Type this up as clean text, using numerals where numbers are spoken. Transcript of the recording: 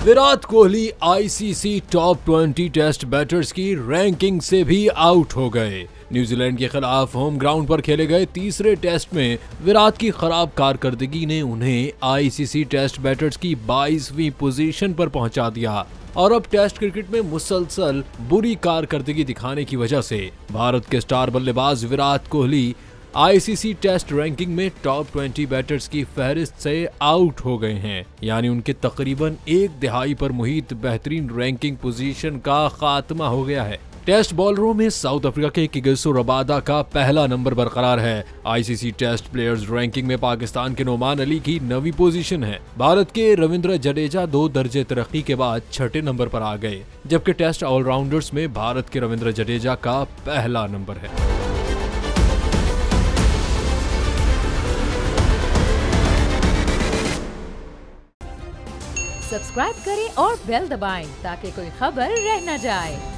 Virat Kohli ICC top 20 test batters की ranking से भी आउट हो गए। न्यूजीलैंड के खिलाफ होम ग्राउंड पर खेले गए तीसरे टेस्ट में विराट की खराब कारकर्दगी ने उन्हें आईसीसी टेस्ट बैटर्स की 22वीं पोजीशन पर पहुंचा दिया और अब टेस्ट क्रिकेट में मुसलसल बुरी कारकर्दगी दिखाने की वजह से भारत के स्टार बल्लेबाज Virat Kohli ICC test ranking में टॉप 20 बैटर्स की फहरिस्त से आउट हो गए हैं। यानी उनके तकरीबन एक तिहाई पर मुहित बेहतरीन रैंकिंग पोजीशन का खात्मा हो गया है। टेस्ट बॉलरों में साउथ अफ्रीका के किगिसो रबादा का पहला नंबर बरकरार है। आईसीसी टेस्ट प्लेयर्स रैंकिंग में पाकिस्तान के नोमान अली की 9वीं पोजीशन है। भारत के रविंद्र जडेजा 2 दर्जे तरक्की के बाद 6ठे नंबर पर आ गए, जबकि टेस्ट ऑलराउंडर्स में भारत के रविंद्र जडेजा का पहला नंबर है। सब्सक्राइब करें और बेल दबाएं ताकि कोई खबर रह न जाए।